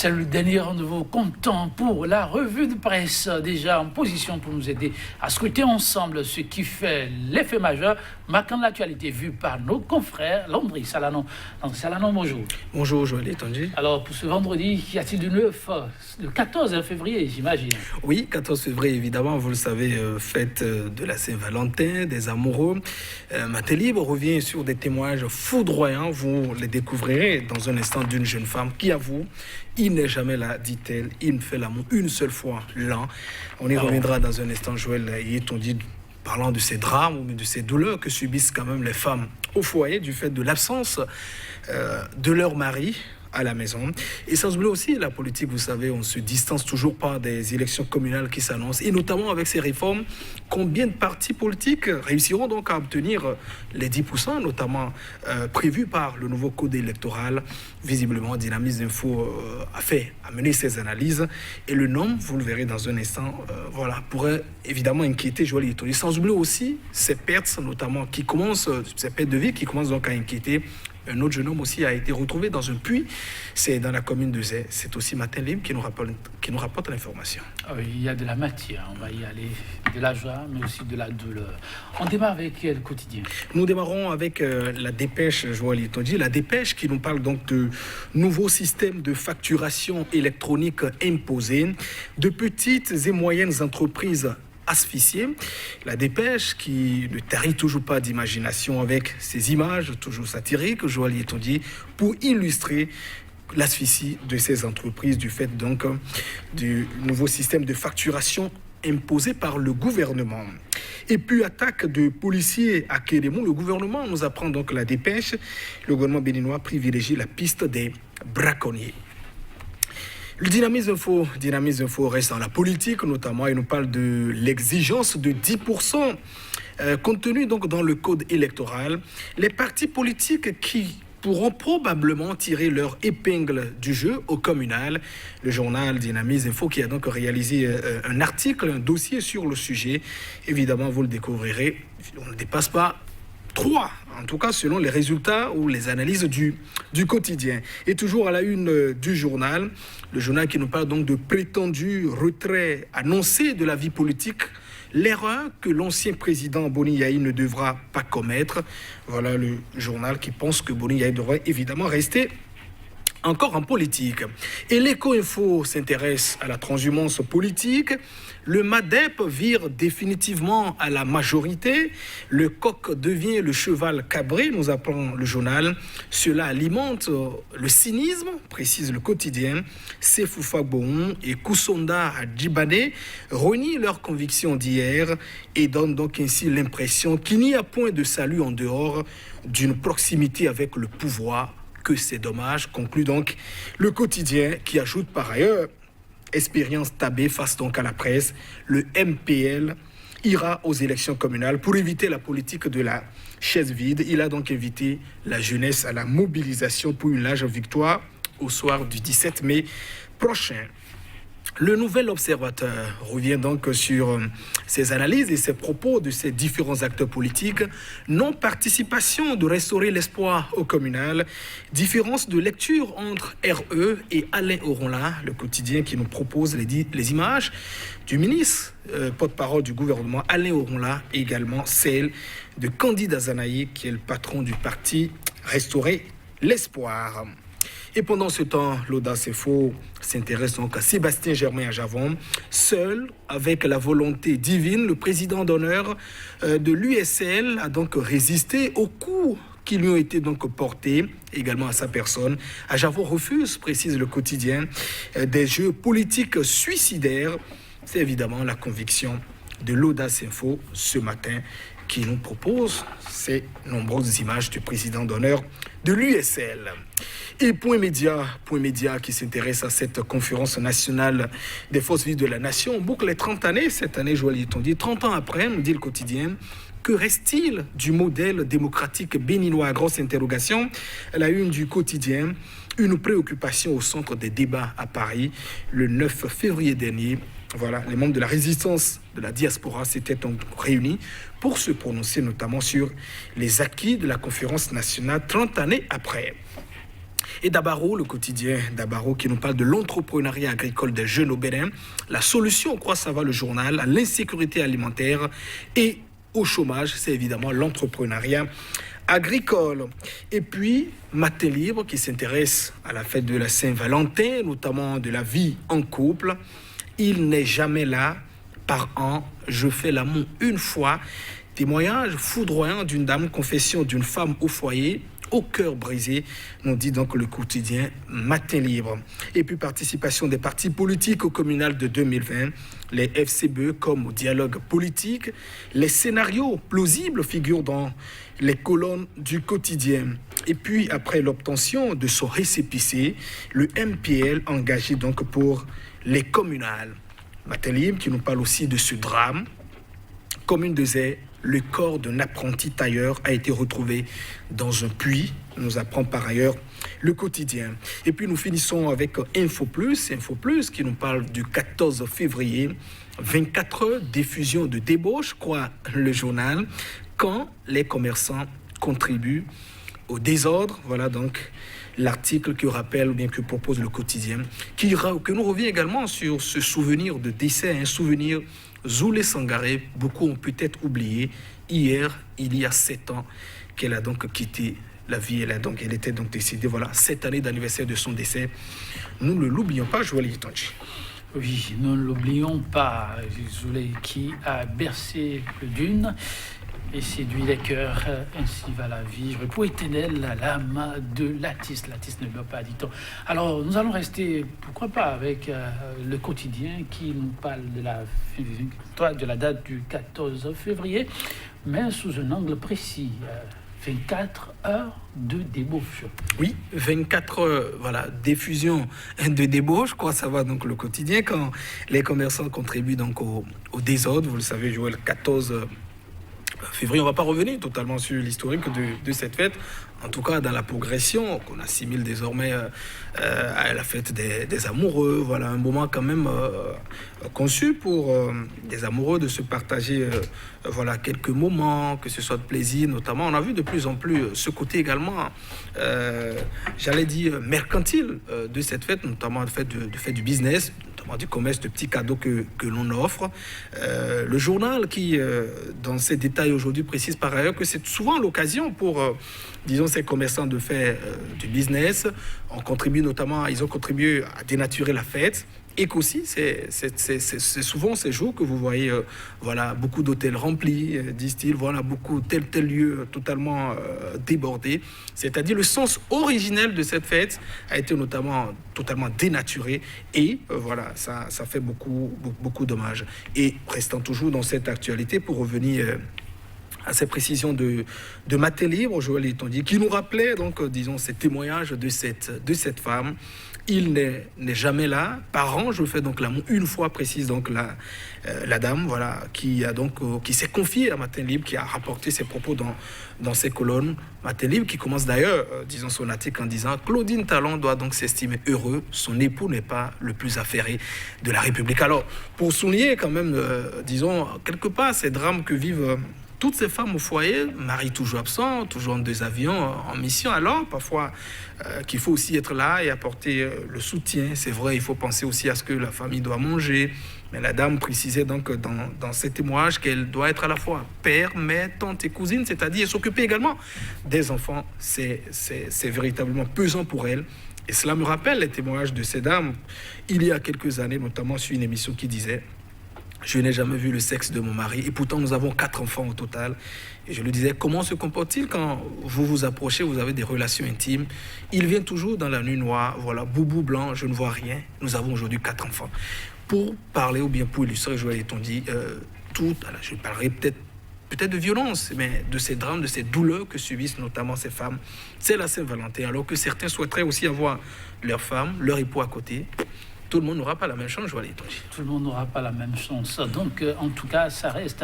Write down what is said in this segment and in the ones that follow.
C'est le dernier rendez-vous comptant pour la revue de presse, déjà en position pour nous aider à scruter ensemble ce qui fait l'effet majeur, marquant l'actualité vue par nos confrères. Landry Salanon. Salanon, bonjour. Bonjour, Joël Etanji. Alors, pour ce vendredi, qu'y a-t-il de neuf? Le 14 février, j'imagine. Oui, 14 février, évidemment, vous le savez, fête de la Saint-Valentin, des amoureux. Matin Libre revient sur des témoignages foudroyants. Vous les découvrirez dans un instant d'une jeune femme qui avoue: il n'est jamais là, dit-elle, il me fait l'amour une seule fois l'an. On y reviendra dans un instant, Joël Etanji, parlant de ces drames ou de ces douleurs que subissent quand même les femmes au foyer du fait de l'absence de leur mari à la maison. Et sans oublier aussi la politique, vous savez, on se distance toujours pas des élections communales qui s'annoncent, et notamment avec ces réformes, combien de partis politiques réussiront donc à obtenir les 10%, notamment prévus par le nouveau code électoral. Visiblement, Dynamisme Info a mené ses analyses, et le nombre, vous le verrez dans un instant, pourrait évidemment inquiéter Joël Etanji. Sans oublier aussi ces pertes, notamment ces pertes de vie qui commencent donc à inquiéter. Un autre jeune homme aussi a été retrouvé dans un puits. C'est dans la commune de Zé. C'est aussi Matin Libre qui nous rapporte l'information. Il y a de la matière, on va y aller, de la joie, mais aussi de la douleur. On démarre avec le quotidien. Nous démarrons avec la dépêche, Joël Etanji. La dépêche qui nous parle donc de nouveaux systèmes de facturation électronique imposés, de petites et moyennes entreprises asphyxié. La dépêche qui ne tarit toujours pas d'imagination avec ces images toujours satiriques, Joël Etanji, pour illustrer l'asphyxie de ces entreprises du fait donc du nouveau système de facturation imposé par le gouvernement. Et puis attaque de policiers à Kédémou, le gouvernement nous apprend donc la dépêche. Le gouvernement béninois privilégie la piste des braconniers. Le Dynamisme Info reste dans la politique, notamment, il nous parle de l'exigence de 10% contenue donc dans le code électoral. Les partis politiques qui pourront probablement tirer leur épingle du jeu au communal. Le journal Dynamisme Info qui a donc réalisé un article, un dossier sur le sujet. Évidemment, vous le découvrirez, on ne dépasse pas 3, en tout cas selon les résultats ou les analyses du quotidien. Et toujours à la une du journal, le journal qui nous parle donc de prétendu retrait annoncé de la vie politique, l'erreur que l'ancien président Boni Yayi ne devra pas commettre. Voilà le journal qui pense que Boni Yayi devrait évidemment rester encore en politique. Et l'Éco-Info s'intéresse à la transhumance politique. Le MADEP vire définitivement à la majorité. Le coq devient le cheval cabré, nous apprend le journal. Cela alimente le cynisme, précise le quotidien. Sefoufa Bohon et Kousonda Djibane renient leurs convictions d'hier et donnent donc ainsi l'impression qu'il n'y a point de salut en dehors d'une proximité avec le pouvoir. Que c'est dommage, conclut donc le quotidien qui ajoute par ailleurs: expérience tabée face donc à la presse, le MPL ira aux élections communales pour éviter la politique de la chaise vide. Il a donc invité la jeunesse à la mobilisation pour une large victoire au soir du 17 mai prochain. Le Nouvel Observateur revient donc sur ses analyses et ses propos de ces différents acteurs politiques. Non-participation de restaurer l'espoir au communal. Différence de lecture entre RE et Alain Oronla, le quotidien qui nous propose les images du ministre, porte-parole du gouvernement, Alain Oronla, et également celle de Candide Azanaï, qui est le patron du parti Restaurer l'espoir. Et pendant ce temps, l'Audace Info s'intéresse donc à Sébastien Germain à Javon. Seul, avec la volonté divine, le président d'honneur de l'USL a donc résisté aux coups qui lui ont été donc portés, également à sa personne. Ajavon refuse, précise le quotidien, des jeux politiques suicidaires. C'est évidemment la conviction de l'Audace Info ce matin qui nous propose ces nombreuses images du président d'honneur de l'USL. Et Point Média qui s'intéresse à cette conférence nationale des forces vives de la nation. On boucle les 30 années, cette année, Joël Etanji, 30 ans après, nous dit le quotidien. Que reste-t-il du modèle démocratique béninois? Grosse interrogation. La une du quotidien, une préoccupation au centre des débats à Paris le 9 février dernier. Voilà, les membres de la résistance de la diaspora s'étaient donc réunis pour se prononcer notamment sur les acquis de la conférence nationale 30 années après. Et Dabaro, le quotidien Dabaro, qui nous parle de l'entrepreneuriat agricole des jeunes au Bénin, la solution, croit ça va le journal, à l'insécurité alimentaire et au chômage, c'est évidemment l'entrepreneuriat agricole. Et puis, Matin Libre, qui s'intéresse à la fête de la Saint-Valentin, notamment de la vie en couple. Il n'est jamais là. Par an, je fais l'amour une fois. Témoignage foudroyant d'une dame, confession d'une femme au foyer, au cœur brisé, nous dit donc le quotidien Matin Libre. Et puis participation des partis politiques au communal de 2020, les FCBE comme au dialogue politique. Les scénarios plausibles figurent dans les colonnes du quotidien. Et puis après l'obtention de son récépissé, le MPL engagé donc pour les communales. Matin Libre qui nous parle aussi de ce drame. Commune de Zé, le corps d'un apprenti tailleur a été retrouvé dans un puits, nous apprend par ailleurs le quotidien. Et puis nous finissons avec Info Plus qui nous parle du 14 février, 24 heures diffusion de débauche, croit le journal, quand les commerçants contribuent au désordre. Voilà donc l'article que rappelle ou bien que propose le quotidien, que nous revient également sur ce souvenir de décès, un souvenir Zoulé Sangaré. Beaucoup ont peut-être oublié hier, il y a 7 ans, qu'elle a donc quitté la vie. Elle était donc décédée. Voilà, 7 années d'anniversaire de son décès. Nous ne l'oublions pas, Joël Itonji. Oui, nous ne l'oublions pas. Zoulé qui a bercé le dune et séduit les cœurs, ainsi va la vie. Repos éternel, l'âme de l'artiste. L'artiste ne meurt pas, dit-on. Alors, nous allons rester, pourquoi pas, avec le quotidien qui nous parle de la date du 14 février, mais sous un angle précis. 24 heures de débauche. Oui, 24 heures, voilà, diffusion de débauche, quoi, ça va donc le quotidien, quand les commerçants contribuent donc au désordre. Vous le savez, Joël, 14 février, on ne va pas revenir totalement sur l'historique de cette fête, en tout cas dans la progression qu'on assimile désormais à la fête des amoureux. Voilà, un moment quand même conçu pour des amoureux de se partager voilà, quelques moments, que ce soit de plaisir notamment. On a vu de plus en plus ce côté également, j'allais dire, mercantile de cette fête, notamment le fait du business, du commerce, de petits cadeaux que l'on offre. Le journal qui, dans ses détails aujourd'hui, précise par ailleurs que c'est souvent l'occasion pour, disons, ces commerçants de faire du business. Ils ont contribué à dénaturer la fête. Et qu'aussi, c'est souvent ces jours que vous voyez voilà, beaucoup d'hôtels remplis, disent-ils, voilà, beaucoup tel lieu totalement débordé. C'est-à-dire le sens originel de cette fête a été totalement dénaturé et voilà, ça fait beaucoup dommages. Et restant toujours dans cette actualité, pour revenir à ces précisions de Matin Libre, Joël Itonji, qui nous rappelait donc, disons, ces témoignages de cette femme. Il n'est jamais là. Par an, je fais donc l'amour une fois, précise donc la dame, voilà, qui s'est confiée à Matin Libre, qui a rapporté ses propos dans ses colonnes. Matin Libre, qui commence d'ailleurs, disons son article en disant « Claudine Talon doit donc s'estimer heureux. Son époux n'est pas le plus affairé de la République. » Alors, pour souligner quand même, disons, quelque part, ces drames que vivent toutes ces femmes au foyer, mari toujours absent, toujours en désavion, en mission, alors parfois qu'il faut aussi être là et apporter le soutien. C'est vrai, il faut penser aussi à ce que la famille doit manger. Mais la dame précisait donc dans ces témoignages qu'elle doit être à la fois père, mère, tante et cousine, c'est-à-dire s'occuper également des enfants. C'est véritablement pesant pour elle. Et cela me rappelle les témoignages de ces dames il y a quelques années, notamment sur une émission qui disait « Je n'ai jamais vu le sexe de mon mari et pourtant nous avons 4 enfants au total. » Et je lui disais « Comment se comporte-t-il quand vous vous approchez, vous avez des relations intimes? Il vient toujours dans la nuit noire, voilà, boubou blanc, je ne vois rien. Nous avons aujourd'hui 4 enfants. » Pour parler ou bien pour illustrer, Joël Itonji, je parlerai peut-être de violence, mais de ces drames, de ces douleurs que subissent notamment ces femmes. C'est la Saint-Valentin, alors que certains souhaiteraient aussi avoir leur femme, leur époux à côté. Tout le monde n'aura pas la même chance, Joël Itonji. Tout le monde n'aura pas la même chance. Donc, en tout cas, ça reste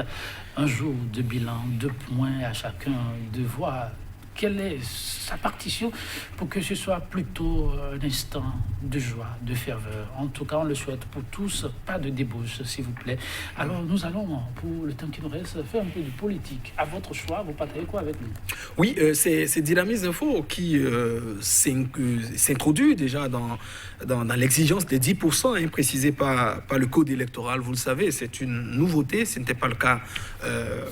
un jour de bilan, de points à chacun, de voir quelle est sa partition pour que ce soit plutôt un instant de joie, de ferveur. En tout cas, on le souhaite pour tous, pas de débauche, s'il vous plaît. Alors, nous allons, pour le temps qui nous reste, faire un peu de politique. À votre choix, vous partagez quoi avec nous? Oui, c'est Dynamisme Info qui s'introduit déjà dans l'exigence des 10% précisée par le code électoral. Vous le savez, c'est une nouveauté. Ce n'était pas le cas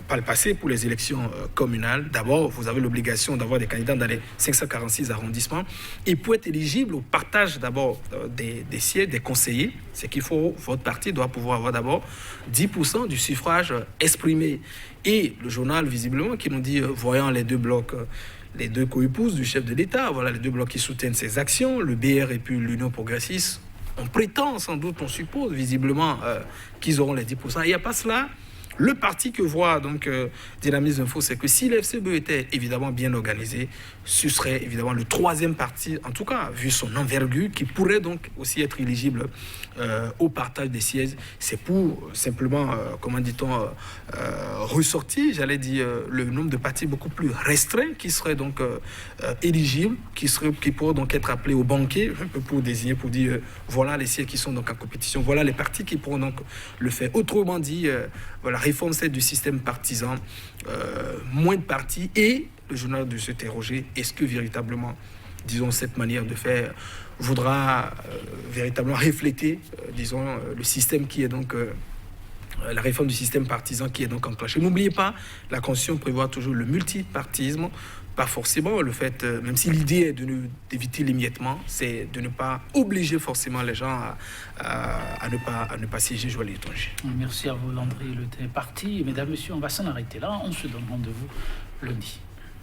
par le passé pour les élections communales. D'abord, vous avez l'obligation d'avoir des candidats dans les 546 arrondissements. Et pour être éligible au partage d'abord des sièges, des conseillers, c'est qu'il faut, votre parti doit pouvoir avoir d'abord 10% du suffrage exprimé. Et le journal, visiblement, qui nous dit, voyant les deux blocs, les deux co-épouses du chef de l'État, voilà les deux blocs qui soutiennent ses actions, le BR et puis l'Union progressiste, on prétend sans doute, on suppose visiblement qu'ils auront les 10%. Il n'y a pas cela. Le parti que voit donc Dynamisme Info, c'est que si l'FCBE était évidemment bien organisé, ce serait évidemment le troisième parti, en tout cas, vu son envergure, qui pourrait donc aussi être éligible au partage des sièges. C'est pour simplement, comment dit-on, ressortir, j'allais dire, le nombre de partis beaucoup plus restreint qui seraient donc éligibles, qui pourraient donc être appelés au banquet, un peu pour désigner, pour dire, voilà les sièges qui sont donc en compétition, voilà les partis qui pourront donc le faire. Autrement dit, voilà, réforme c'est du système partisan, moins de partis, et le journal de s'interroger, est-ce que véritablement, disons, cette manière de faire voudra véritablement refléter, disons, le système qui est donc, la réforme du système partisan qui est donc enclenchée. N'oubliez pas, la Constitution prévoit toujours le multipartisme, pas forcément le fait, même si l'idée est d'éviter l'émiettement, c'est de ne pas obliger forcément les gens à ne pas siéger Joël Laitonji. Merci à vous, Landry. Le temps est parti. Mesdames, Messieurs, on va s'en arrêter là. On se donne rendez-vous lundi.